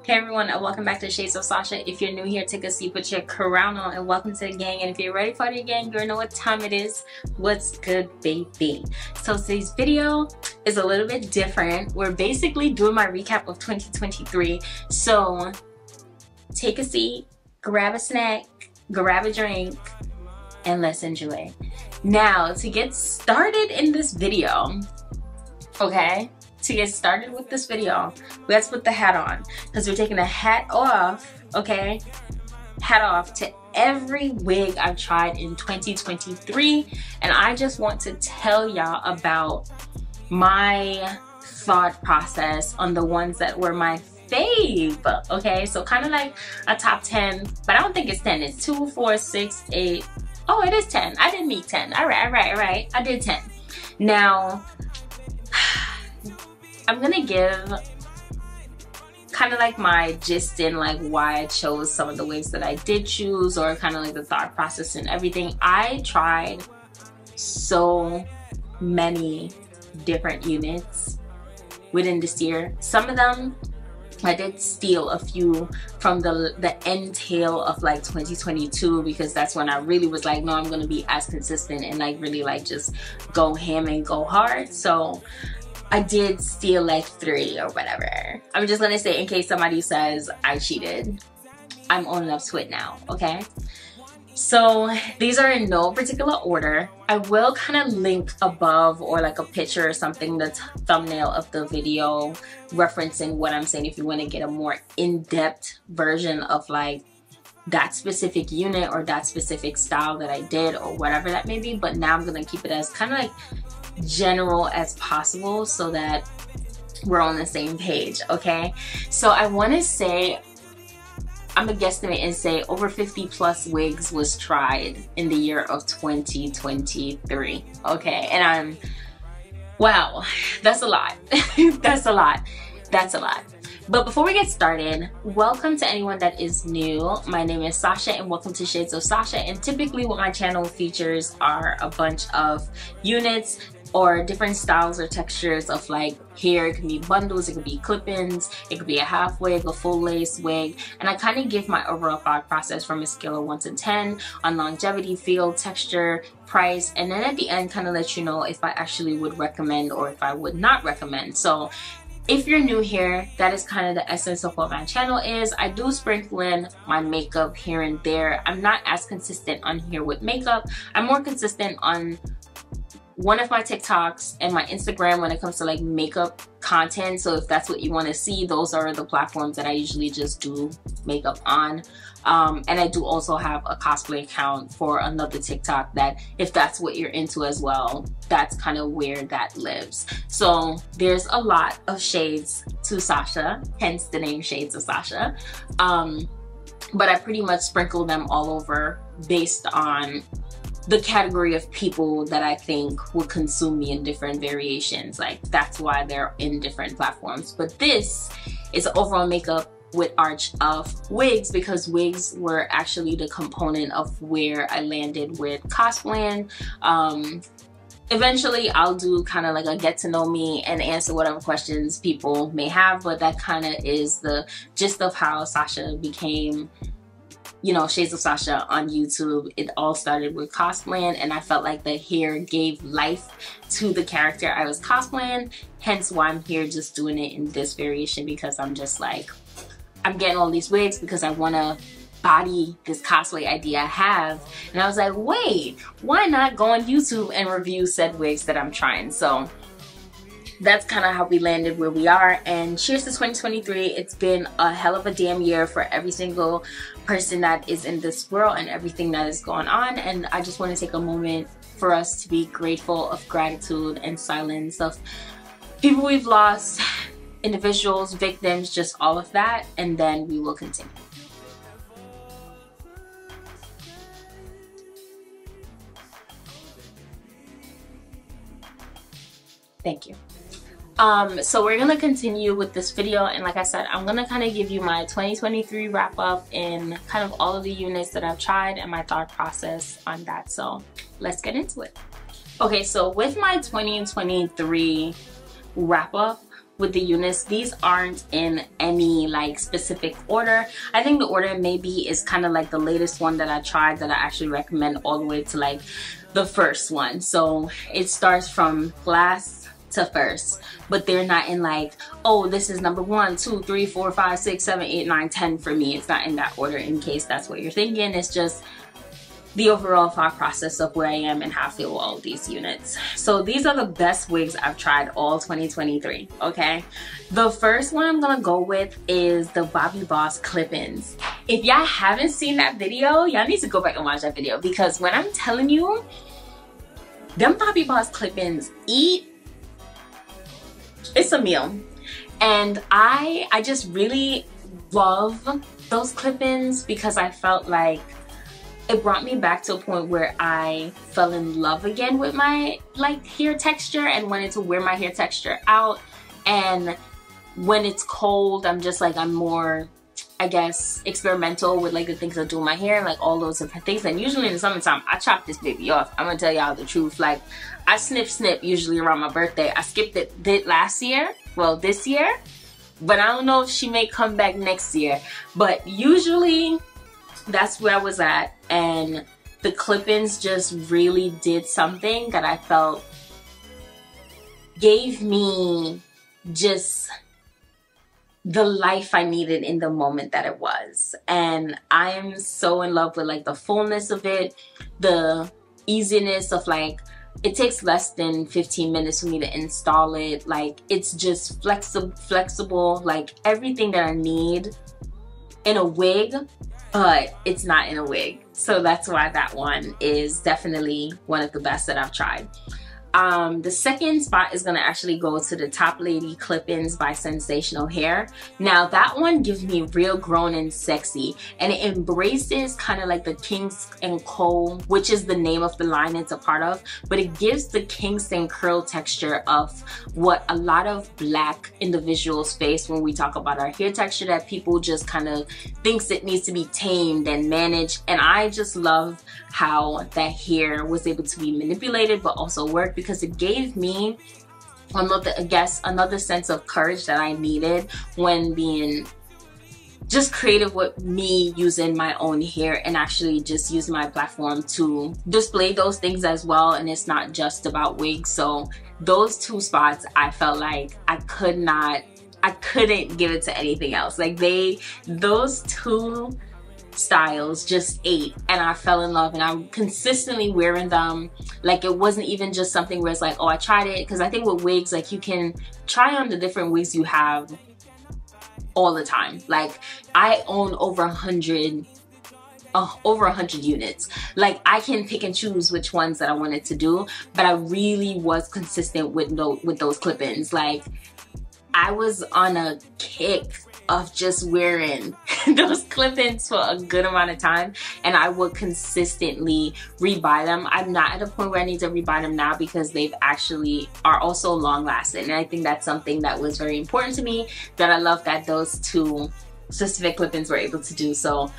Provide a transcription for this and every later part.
Hey everyone, and welcome back to Shades of Sasha. If you're new here, take a seat, put your crown on, and welcome to the gang. And if you're ready for the gang, you know what time it is. What's good, baby? So today's video is a little bit different. We're basically doing my recap of 2023. So take a seat, grab a snack, grab a drink, and let's enjoy. Now, to get started in this video, okay? To get started with this video, let's put the hat on because we're taking the hat off, okay? Hat off to every wig I've tried in 2023, and I just want to tell y'all about my thought process on the ones that were my fave, okay? So kind of like a top 10, but I don't think it's 10. It's 2, 4, 6, 8. Oh, it is 10. I didn't meet 10. All right. I did 10. Now, I'm gonna give kind of like my gist in like why I chose some of the wigs that I did choose, or kind of like the thought process and everything. I tried so many different units within this year. Some of them I did steal a few from the end tail of like 2022, because that's when I really was like, no, I'm gonna be as consistent and like really like just go ham and go hard. So I did steal like 3 or whatever. I'm just gonna say, in case somebody says I cheated, I'm owning up to it now, okay? So these are in no particular order. I will kind of link above, or like a picture or something, the thumbnail of the video referencing what I'm saying if you want to get a more in-depth version of like that specific unit or that specific style that I did or whatever that may be. But now I'm gonna keep it as kind of like general as possible so that we're on the same page, okay? So I want to say, I'm gonna guesstimate and say over 50 plus wigs was tried in the year of 2023, okay? And wow, that's a lot. That's a lot. But before we get started, welcome to anyone that is new. My name is Sasha and welcome to Shades of Sasha. And typically what my channel features are a bunch of units or different styles or textures of like hair. It can be bundles, it could be clip-ins, it could be a half wig, a full lace wig, and I kind of give my overall thought process from a scale of 1 to 10 on longevity, feel, texture, price, and then at the end kind of let you know if I actually would recommend or if I would not recommend. So if you're new here, that is kind of the essence of what my channel is. I do sprinkle in my makeup here and there. I'm not as consistent on here with makeup. I'm more consistent on one of my TikToks and my Instagram when it comes to like makeup content. So if that's what you want to see, those are the platforms that I usually just do makeup on. And I do also have a cosplay account for another TikTok that if that's what you're into as well, that's kind of where that lives. So there's a lot of shades to Sasha, hence the name Shades of Sasha. But I pretty much sprinkle them all over based on the category of people that I think would consume me in different variations. Like that's why they're in different platforms. But this is overall makeup with arch of wigs, because wigs were actually the component of where I landed with cosplaying. Eventually I'll do kind of like a get to know me and answer whatever questions people may have, but that kind of is the gist of how Sasha became, you know, Shades of Sasha on YouTube. It all started with cosplaying, and I felt like the hair gave life to the character I was cosplaying, hence why I'm here just doing it in this variation, because I'm just like, I'm getting all these wigs because I want to body this cosplay idea I have. And I was like, wait, why not go on YouTube and review said wigs that I'm trying? So that's kind of how we landed where we are. And cheers to 2023. It's been a hell of a damn year for every single person that is in this world and everything that is going on. And I just want to take a moment for us to be grateful, of gratitude and silence, of people we've lost, individuals, victims, just all of that. And then we will continue. Thank you. So we're gonna continue with this video, and like I said, I'm gonna kind of give you my 2023 wrap up and kind of all of the units that I've tried and my thought process on that. So let's get into it. Okay, so with my 2023 wrap up, with the units. These aren't in any like specific order. I think the order maybe is kind of like the latest one that I tried that I actually recommend all the way to like the first one. So it starts from last to first, but they're not in like, oh, this is number 1, 2, 3, 4, 5, 6, 7, 8, 9, 10 for me. It's not in that order, in case that's what you're thinking. It's just the overall thought process of where I am and how I feel with all of these units. So these are the best wigs I've tried all 2023, okay? The first one I'm gonna go with is the Bobbi Boss clip-ins. If y'all haven't seen that video, y'all need to go back and watch that video, because when I'm telling you, them Bobbi Boss clip-ins it's a meal. And I just really love those clip-ins because I felt like it brought me back to a point where I fell in love again with my like hair texture and wanted to wear my hair texture out. And when it's cold, I'm just like, I'm more, I guess, experimental with like the things I do in my hair, like all those different things. And usually in the summertime, I chop this baby off. I'm gonna tell y'all the truth. Like, I snip usually around my birthday. I skipped it did last year, well, this year, but I don't know if she may come back next year. But usually that's where I was at, and the clip-ins just really did something that I felt gave me just the life I needed in the moment that it was. And I am so in love with like the fullness of it, the easiness of like, it takes less than 15 minutes for me to install it. Like, it's just flexible, like everything that I need in a wig, but it's not in a wig. So that's why that one is definitely one of the best that I've tried. The second spot is gonna actually go to the Top Lady Clip-Ins by Sensational Hair. Now that one gives me real grown and sexy, and it embraces kind of like the Kings and Cole, which is the name of the line it's a part of, but it gives the Kingston curl texture of what a lot of black individuals face when we talk about our hair texture, that people just kind of thinks it needs to be tamed and managed. And I just love how that hair was able to be manipulated but also work, because it gave me another sense of courage that I needed when being just creative with me using my own hair, and actually just using my platform to display those things as well. And it's not just about wigs. So those two spots, I felt like I couldn't give it to anything else. Like those two styles just ate, and I fell in love, and I'm consistently wearing them. Like, it wasn't even just something where it's like, oh, I tried it, because I think with wigs, like, you can try on the different wigs you have all the time. Like, I own over 100 units. Like, I can pick and choose which ones that I wanted to do, but I really was consistent with those clip-ins. Like, I was on a kick of just wearing those clip-ins for a good amount of time, and I would consistently rebuy them. I'm not at a point where I need to rebuy them now, because they've actually are also long lasting, and I think that's something that was very important to me, that I love that those two specific clip-ins were able to do. So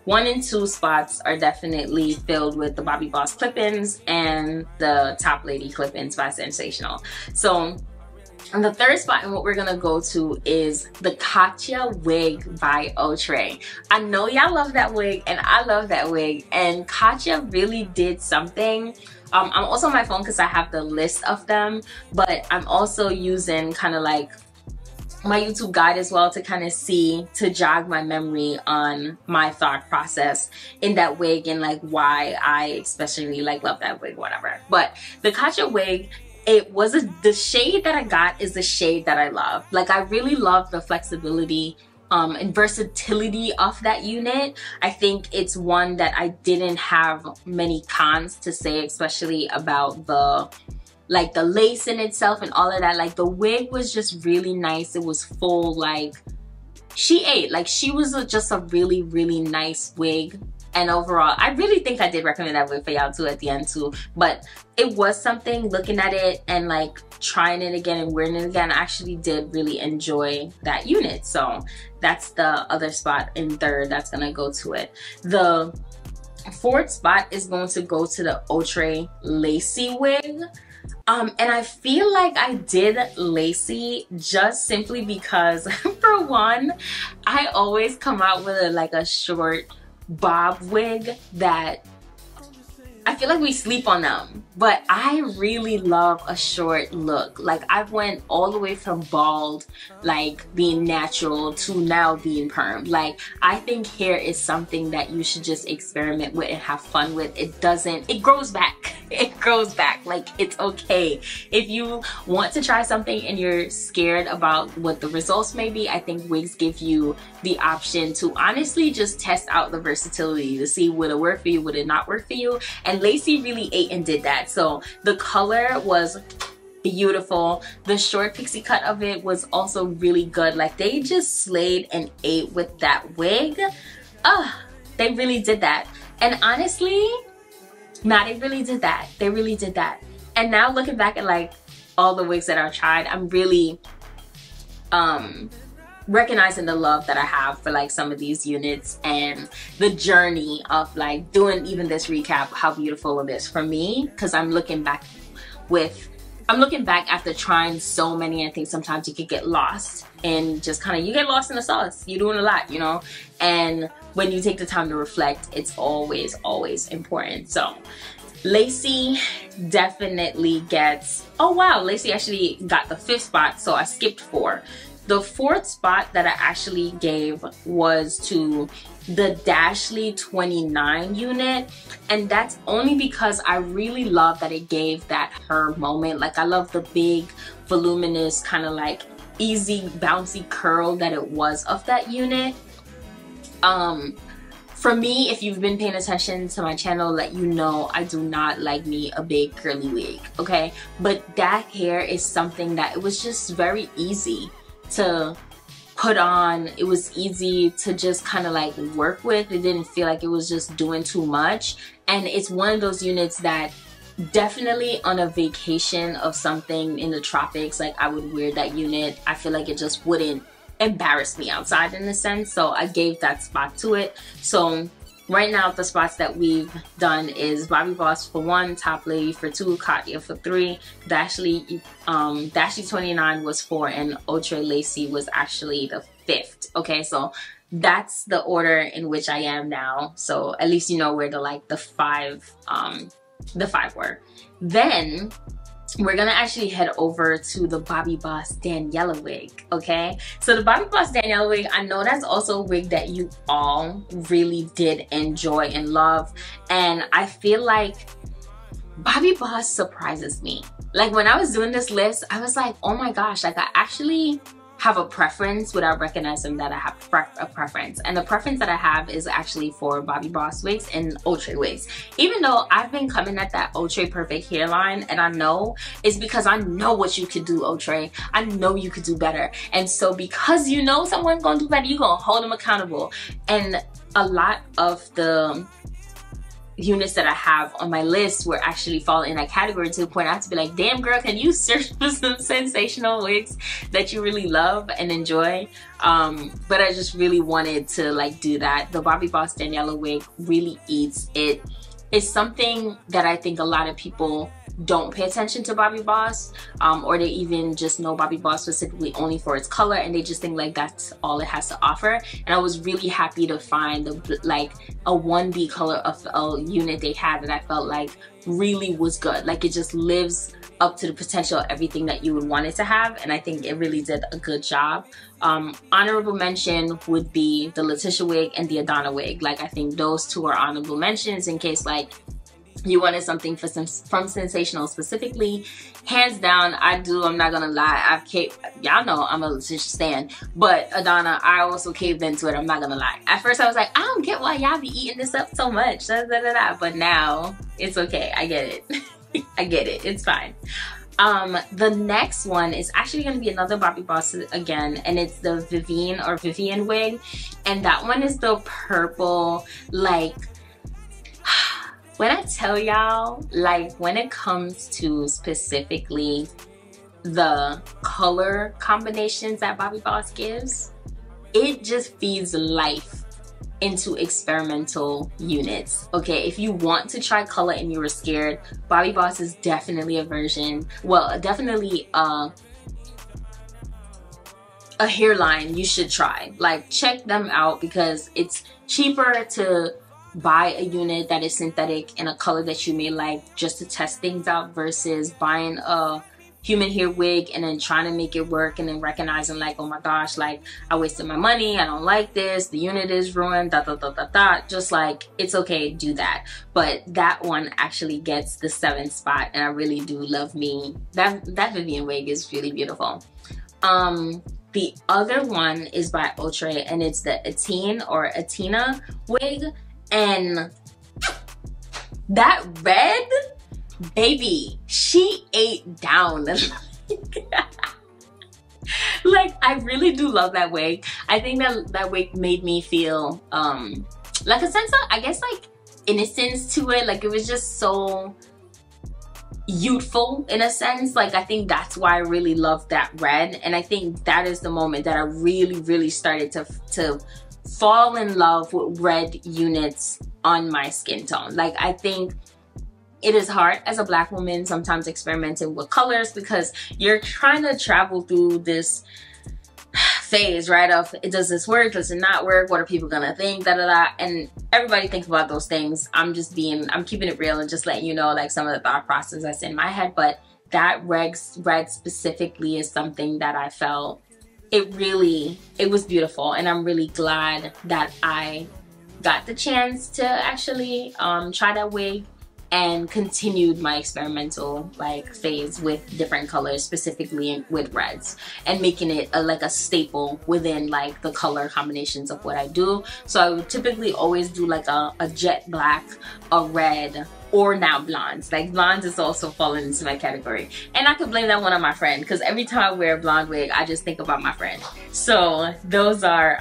1 and 2 spots are definitely filled with the Bobbi Boss clip-ins and the Top Lady clip-ins by Sensational. So, and the third spot, and what we're gonna go to, is the Katya wig by Outre. I know y'all love that wig, and I love that wig, and Katya really did something. I'm also on my phone because I have the list of them, but I'm also using kind of like my YouTube guide as well to kind of to jog my memory on my thought process in that wig, and like why I especially like love that wig, whatever. But the Katya wig, the shade that I got is the shade that I love. Like, I really love the flexibility and versatility of that unit. I think it's one that I didn't have many cons to say, especially about the lace in itself and all of that. Like, the wig was just really nice. It was full, like, she ate. Like, she was just a really, really nice wig. And overall, I really think I did recommend that wig for y'all too at the end too. But it was something, looking at it and like trying it again and wearing it again, I actually did really enjoy that unit. So that's the other spot in third that's gonna go to it. The fourth spot is going to go to the Outre Lacy wig. And I feel like I did lacy just simply because for one, I always come out with a short bob wig that I feel like we sleep on them, but I really love a short look. Like I went all the way from bald, like being natural, to now being perm. Like I think hair is something that you should just experiment with and have fun with. It grows back. It grows back. Like it's okay. If you want to try something and you're scared about what the results may be, I think wigs give you the option to honestly just test out the versatility to see would it work for you, would it not work for you. And Lacy really ate and did that. So the color was beautiful. The short pixie cut of it was also really good. Like they just slayed and ate with that wig. They really did that. And honestly, they really did that. They really did that. And now looking back at like all the wigs that I've tried, I'm really recognizing the love that I have for like some of these units and the journey of like doing even this recap, how beautiful it is for me, because I'm looking back after trying so many. I think sometimes you could get lost and just kind of, you get lost in the sauce. You're doing a lot, you know, and when you take the time to reflect, it's always important. So Lacy definitely gets, oh wow, Lacy actually got the 5th spot, so I skipped 4. The 4th spot that I actually gave was to the Dashley 29 unit, and that's only because I really love that it gave that her moment. Like I love the big voluminous kind of like easy bouncy curl that it was of that unit. For me, if you've been paying attention to my channel, let you know I do not like me a big curly wig, okay? But that hair is something that it was just very easy to put on. It was easy to just kind of like work with. It didn't feel like it was just doing too much. And it's one of those units that definitely on a vacation of something in the tropics, like I would wear that unit. I feel like it just wouldn't embarrass me outside in a sense. So I gave that spot to it. So right now the spots that we've done is Bobbi Boss for 1, Top Lady for 2, Katya for 3, Dashley 29 was 4, and Outre Lacy was actually the 5th. Okay, so that's the order in which I am now. So at least you know where the 5 were. Then we're gonna actually head over to the Bobbi Boss Daniela wig, okay? So the Bobbi Boss Daniela wig, I know that's also a wig that you all really did enjoy and love. And I feel like Bobbi Boss surprises me. Like when I was doing this list, I was like, oh my gosh, like I actually have a preference without recognizing that I have a preference. And the preference that I have is actually for Bobbi Boss wigs and Outre wigs. Even though I've been coming at that Outre perfect hairline, and I know it's because I know what you could do, Outre. I know you could do better. And so because you know someone's gonna do better, you're gonna hold them accountable. And a lot of the units that I have on my list were actually fall in that category, to the point I have to be like, damn girl, can you search for some sensational wigs that you really love and enjoy? But I just really wanted to like do that. The Bobbi Boss Daniela wig really eats it. It's something that I think a lot of people don't pay attention to Bobbi Boss, or they even just know Bobbi Boss specifically only for its color, and they just think like that's all it has to offer. And I was really happy to find like a 1B color of a unit they had that I felt like really was good. Like it just lives up to the potential of everything that you would want it to have, and I think it really did a good job. Honorable mention would be the Letitia wig and the Adana wig. Like I think those two are honorable mentions in case like you wanted something from Sensational specifically. Hands down, I'm not gonna lie, y'all know I'm a Letitia stan, but Adana, I also caved into it, I'm not gonna lie. At first I was like, I don't get why y'all be eating this up so much, but now it's okay, I get it. I get it, it's fine. The next one is actually going to be another Bobbi Boss again, and it's the Vivian wig, and that one is the purple. Like when I tell y'all, like when it comes to specifically the color combinations that Bobbi Boss gives, it just feeds life into experimental units. Okay, if you want to try color and you were scared, Bobbi Boss is definitely a version, well, definitely a hairline you should try. Like, check them out because it's cheaper to buy a unit that is synthetic in a color that you may like just to test things out versus buying a human hair wig and then trying to make it work and then recognizing like, oh my gosh, like I wasted my money, I don't like this, the unit is ruined, just like, it's okay, do that. But that one actually gets the 7th spot, and I really do love me. That Vivian wig is really beautiful. The other one is by Outre, and it's the Atina wig, and that red, baby, she ate down. Like, I really do love that wig. I think that wig made me feel like a sense of, I guess, like innocence to it. Like, it was just so youthful in a sense. Like, I think that's why I really loved that red, and I think that is the moment that I really started to fall in love with red units on my skin tone. Like, I think it is hard as a Black woman sometimes experimenting with colors because you're trying to travel through this phase, right, of does this work, does it not work, what are people gonna think, and everybody thinks about those things. I'm keeping it real and just letting you know like some of the thought process that's in my head. But that red specifically is something that I felt it was beautiful, and I'm really glad that I got the chance to actually try that wig and continued my experimental like phase with different colors, specifically with reds, and making it like a staple within like the color combinations of what I do. So I would typically always do like a jet black, a red, or now blondes. Like, blondes is also falling into my category, and I could blame that one on my friend because every time I wear a blonde wig I just think about my friend. So those are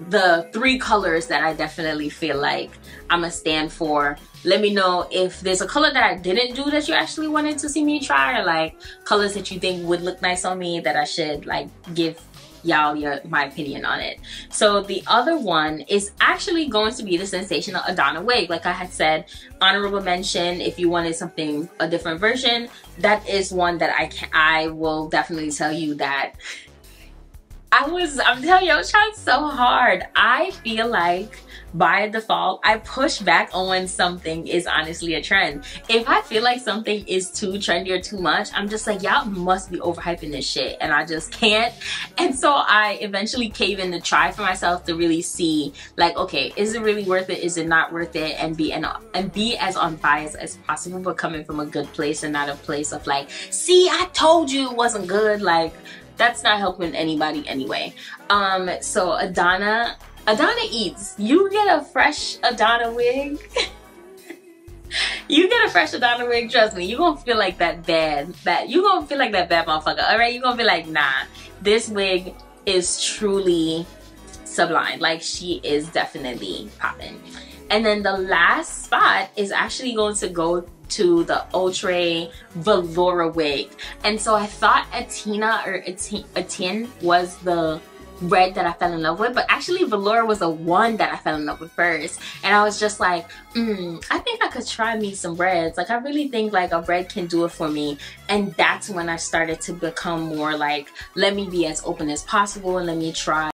the 3 colors that I definitely feel like I'm gonna stand for. Let me know if there's a color that I didn't do that you actually wanted to see me try, or like colors that you think would look nice on me that I should like give y'all my opinion on it. So the other one is actually going to be the Sensational Adana wig. Like I had said, honorable mention if you wanted something, a different version. That is one that I will definitely tell you that I'm telling you, I was trying so hard. I feel like by default, I push back on when something is honestly a trend. If I feel like something is too trendy or too much, I'm just like, y'all must be overhyping this shit, and I just can't. And so I eventually cave in to try for myself to really see, like, okay, is it really worth it? Is it not worth it? And be as unbiased as possible, but coming from a good place and not a place of like, see, I told you it wasn't good. Like, that's not helping anybody anyway. So Adana eats. You get a fresh Adana wig. You get a fresh Adana wig, trust me, you're gonna feel like that bad motherfucker. Alright, you're gonna be like, nah, this wig is truly sublime. Like, she is definitely popping. And then the last spot is actually going to go to the Outre Velour wig. And so I thought Atina or Atin was the red that I fell in love with, but actually Velour was the one that I fell in love with first. And I was just like, I think I could try me some reds. Like, I really think like a red can do it for me. And that's when I started to become more like, let me be as open as possible and let me try